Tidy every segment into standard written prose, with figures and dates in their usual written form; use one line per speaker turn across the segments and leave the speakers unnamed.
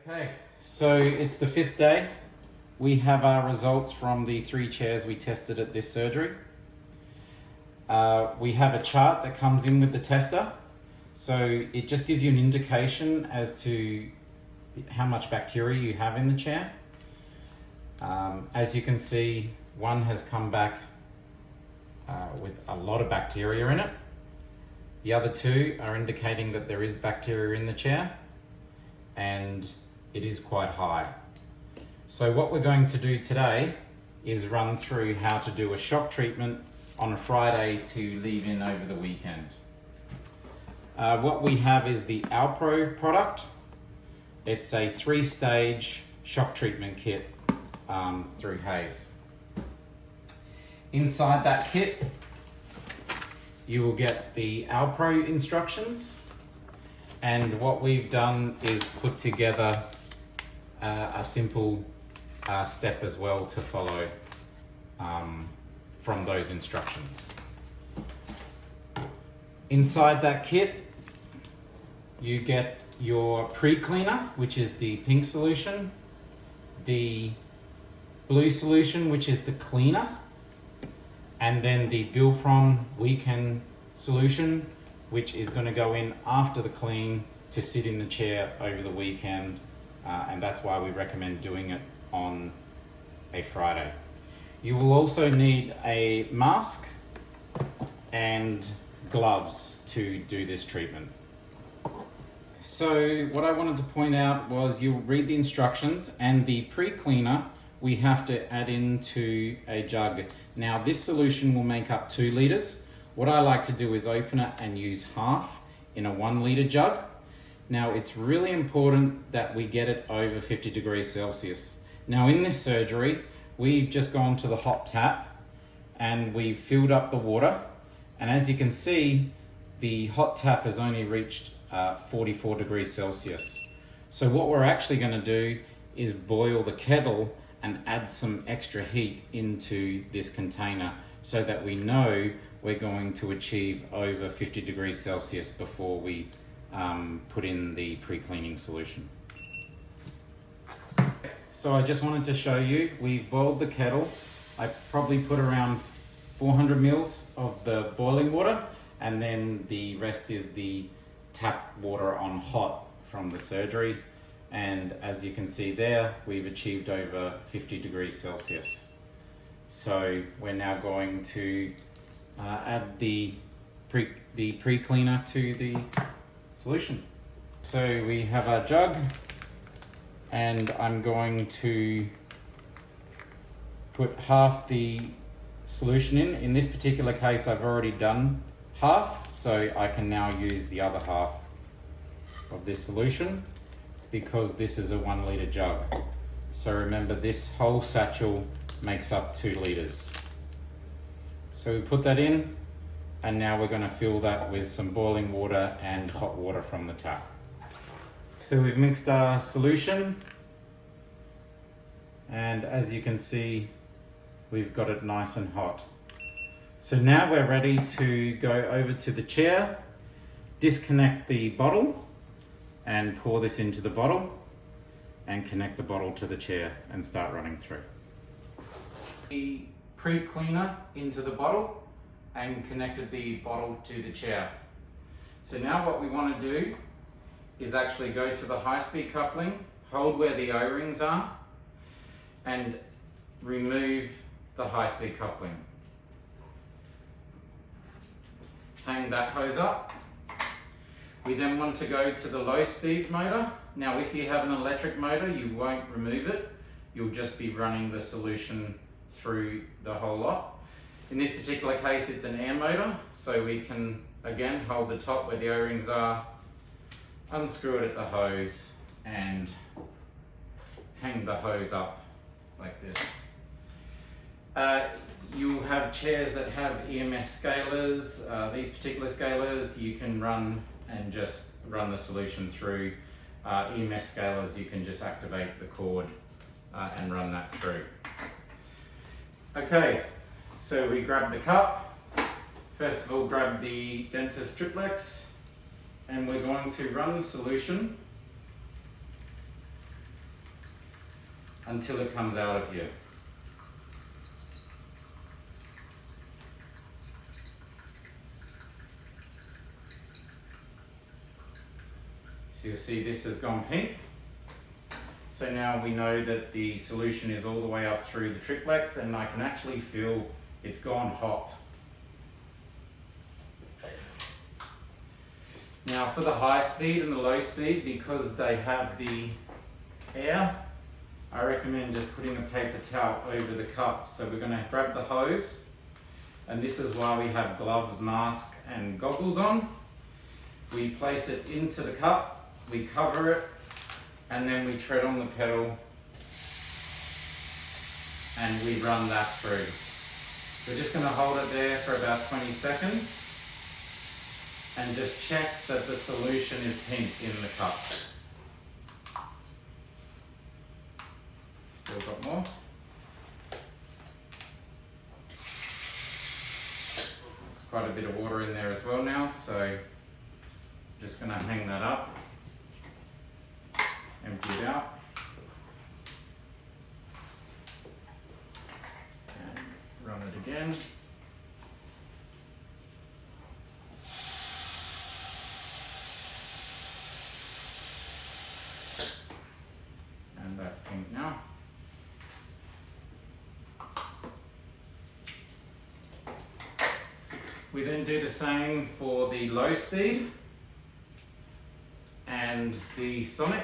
Okay, so it's the 5th day. We have our results from the 3 chairs we tested at this surgery. We have a chart that comes in with the tester, so it just gives you an indication as to how much bacteria you have in the chair. As you can see, one has come back with a lot of bacteria in it. The other 2 are indicating that there is bacteria in the chair, and it is quite high. So what we're going to do today is run through how to do a shock treatment on a Friday to leave in over the weekend. What we have is the Alpro product. It's a 3-stage shock treatment kit through Hayes. Inside that kit, you will get the Alpro instructions, and what we've done is put together a simple step as well to follow from those instructions. Inside that kit, you get your pre-cleaner, which is the pink solution, the blue solution, which is the cleaner, and then the Biofilm weekend solution, which is going to go in after the clean to sit in the chair over the weekend, and that's why we recommend doing it on a Friday. You will also need a mask and gloves to do this treatment. So what I wanted to point out was you'll read the instructions, and the pre-cleaner we have to add into a jug. Now this solution will make up 2 litres. What I like to do is open it and use half in a 1 litre jug. Now it's really important that we get it over 50 degrees Celsius. Now in this surgery, we've just gone to the hot tap and we've filled up the water. And as you can see, the hot tap has only reached 44 degrees Celsius. So what we're actually going to do is boil the kettle and add some extra heat into this container so that we know we're going to achieve over 50 degrees Celsius before we put in the pre-cleaning solution. So I just wanted to show you, we've boiled the kettle. I probably put around 400 mils of the boiling water, and then the rest is the tap water on hot from the surgery. And as you can see there, we've achieved over 50 degrees Celsius. So we're now going to add the pre-cleaner to the solution. So we have our jug, and I'm going to put half the solution in. In this particular case, I've already done half, so I can now use the other half of this solution, because this is a 1 litre jug. So remember, this whole satchel makes up 2 litres. So we put that in, and now we're going to fill that with some boiling water and hot water from the tap. So we've mixed our solution, and as you can see, we've got it nice and hot. So now we're ready to go over to the chair, disconnect the bottle, and pour this into the bottle, and connect the bottle to the chair and start running through. The pre-cleaner into the bottle and connected the bottle to the chair. So now what we want to do is actually go to the high-speed coupling, hold where the O-rings are, and remove the high-speed coupling. Hang that hose up. We then want to go to the low-speed motor. Now if you have an electric motor, you won't remove it. You'll just be running the solution through the whole lot. In this particular case, it's an air motor, so we can again hold the top where the O-rings are, unscrew it at the hose, and hang the hose up like this. You'll have chairs that have EMS scalers. These particular scalers you can run and just run the solution through. EMS scalers, you can just activate the cord and run that through. Okay, so we grab the cup. First of all, grab the dentist triplex, and we're going to run the solution until it comes out of here. So you'll see this has gone pink. So now we know that the solution is all the way up through the triplex, and I can actually feel it's gone hot. Now for the high speed and the low speed, because they have the air, I recommend just putting a paper towel over the cup. So we're going to grab the hose, and this is why we have gloves, mask and goggles on. We place it into the cup, we cover it, and then we tread on the pedal and we run that through. We're just going to hold it there for about 20 seconds and just check that the solution is pink in the cup. Still got more. There's quite a bit of water in there as well now, so I'm just going to hang that up. Empty it out. And run it again. And that's pink now. We then do the same for the low speed and the sonic.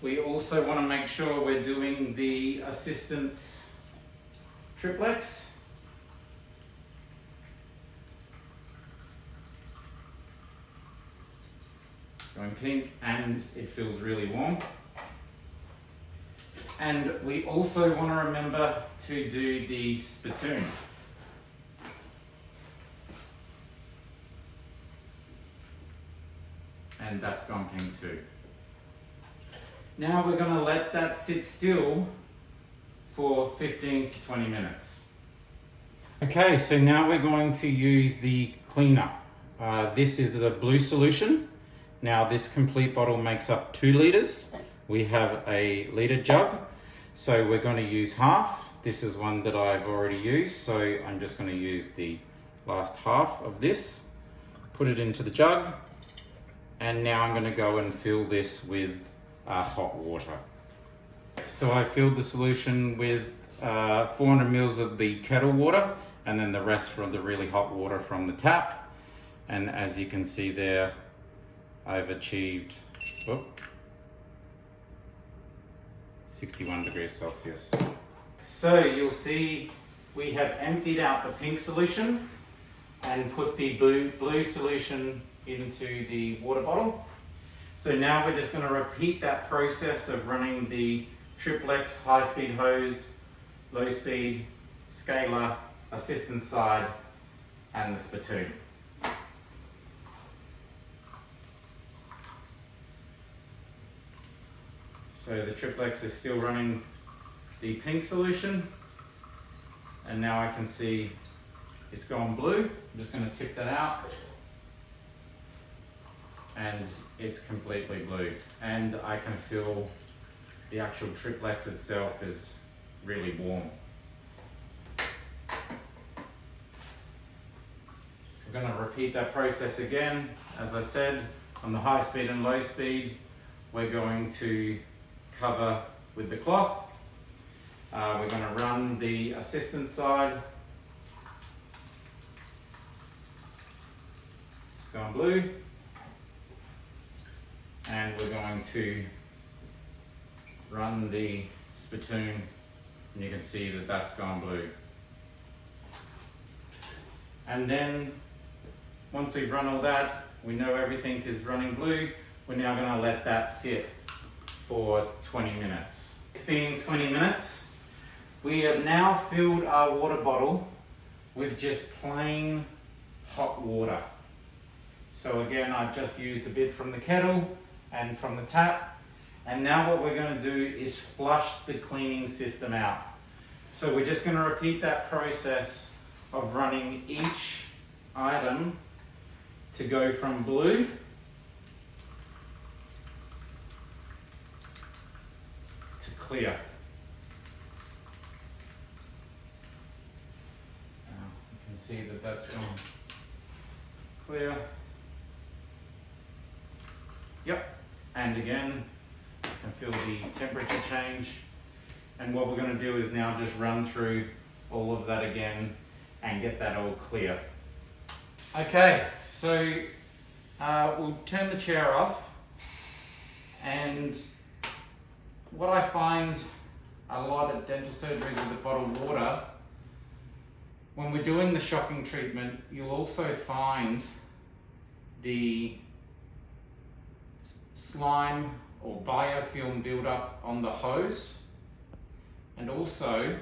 We also want to make sure we're doing the assistance triplex. Going pink, and it feels really warm. And we also want to remember to do the spittoon. And that's gone pink too. Now we're going to let that sit still for 15 to 20 minutes. Okay, so now we're going to use the cleaner. This is the blue solution. Now this complete bottle makes up 2 liters. We have a liter jug, so we're going to use half. This is one that I've already used, so I'm just going to use the last half of this. Put it into the jug, and now I'm going to go and fill this with hot water. So I filled the solution with 400 mils of the kettle water, and then the rest from the really hot water from the tap. And as you can see there, I've achieved 61 degrees Celsius. So you'll see we have emptied out the pink solution and put the blue solution into the water bottle. So now we're just going to repeat that process of running the triplex, high speed hose, low speed, scaler, assistant side, and the spittoon. So the triplex is still running the pink solution, and now I can see it's gone blue. I'm just going to tip that out, and it's completely blue. And I can feel the actual triplex itself is really warm. We're going to repeat that process again. As I said, on the high speed and low speed, we're going to cover with the cloth. We're going to run the assistant side. It's gone blue. And we're going to run the spittoon, and you can see that that's gone blue. And then once we've run all that, we know everything is running blue. We're now going to let that sit for 20 minutes. It's been 20 minutes. We have now filled our water bottle with just plain hot water. So again, I've just used a bit from the kettle and from the tap. And now what we're going to do is flush the cleaning system out. So we're just going to repeat that process of running each item to go from blue clear. Now you can see that that's gone clear. Yep, and again, you can feel the temperature change. And what we're going to do is now just run through all of that again and get that all clear. Okay, so we'll turn the chair off, and what I find a lot at dental surgeries with the bottled water, when we're doing the shocking treatment, you'll also find the slime or biofilm build up on the hose, and also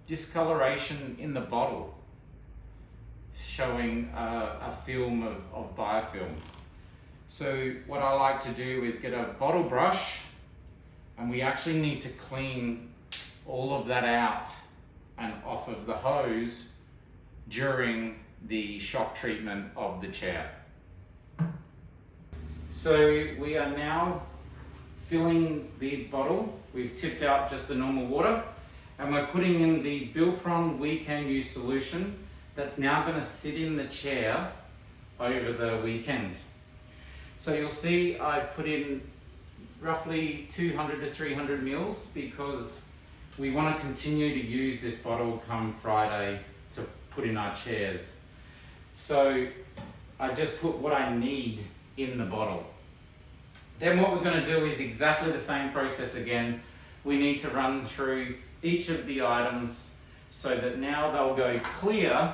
discoloration in the bottle showing a film of biofilm. So what I like to do is get a bottle brush, and we actually need to clean all of that out and off of the hose during the shock treatment of the chair. So we are now filling the bottle. We've tipped out just the normal water, and we're putting in the Biofilm weekend use solution that's now going to sit in the chair over the weekend. So you'll see I've put in roughly 200 to 300 mils because we want to continue to use this bottle come Friday to put in our chairs. So I just put what I need in the bottle. Then what we're going to do is exactly the same process again. We need to run through each of the items so that now they'll go clear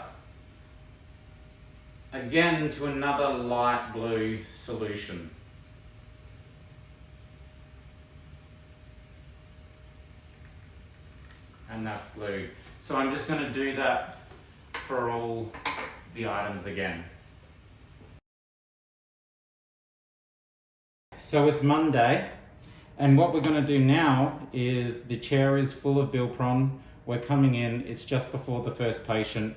again to another light blue solution. And that's blue. So I'm just going to do that for all the items again. So it's Monday, and what we're going to do now is the chair is full of Biofilm. We're coming in, it's just before the first patient.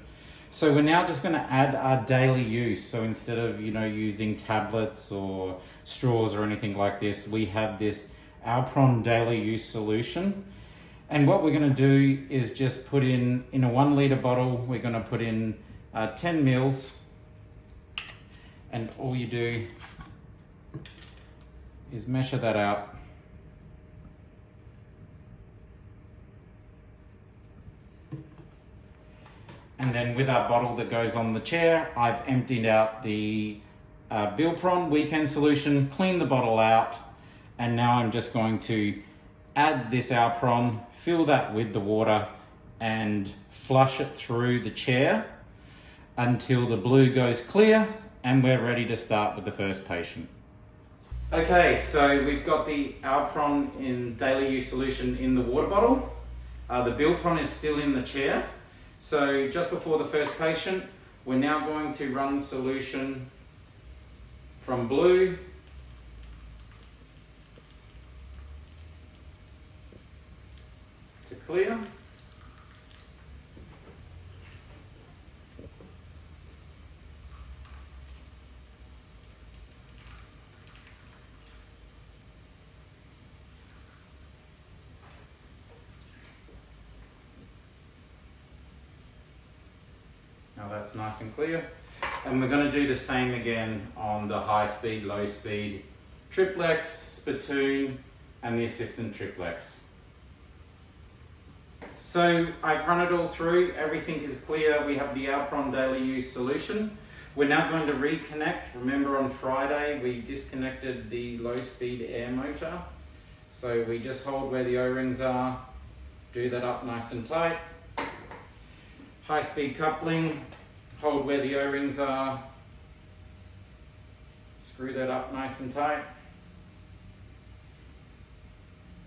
So we're now just going to add our daily use. So instead of, using tablets or straws or anything like this, we have this Biofilm daily use solution. And what we're going to do is just put in a 1 litre bottle, we're going to put in 10 mils. And all you do is measure that out. And then with our bottle that goes on the chair, I've emptied out the Biofilm weekend solution, cleaned the bottle out, and now I'm just going to add this Biofilm, fill that with the water, and flush it through the chair until the blue goes clear, and we're ready to start with the first patient. Okay, so we've got the Biofilm in daily use solution in the water bottle. The Biofilm is still in the chair. So just before the first patient, we're now going to run solution from blue to clear. Now that's nice and clear. And we're going to do the same again on the high speed, low speed, triplex, spittoon, and the assistant triplex. So I've run it all through, everything is clear. We have the Biofilm daily use solution. We're now going to reconnect. Remember on Friday we disconnected the low speed air motor. So we just hold where the O-rings are, do that up nice and tight. High speed coupling, hold where the O-rings are, screw that up nice and tight.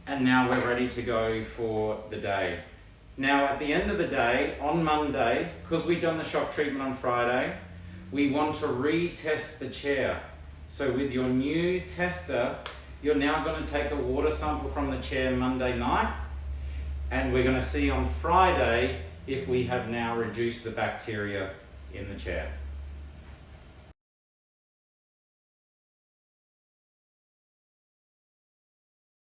And now we're ready to go for the day. Now at the end of the day, on Monday, because we've done the shock treatment on Friday, we want to retest the chair. So with your new tester, you're now going to take a water sample from the chair Monday night, and we're going to see on Friday if we have now reduced the bacteria in the chair.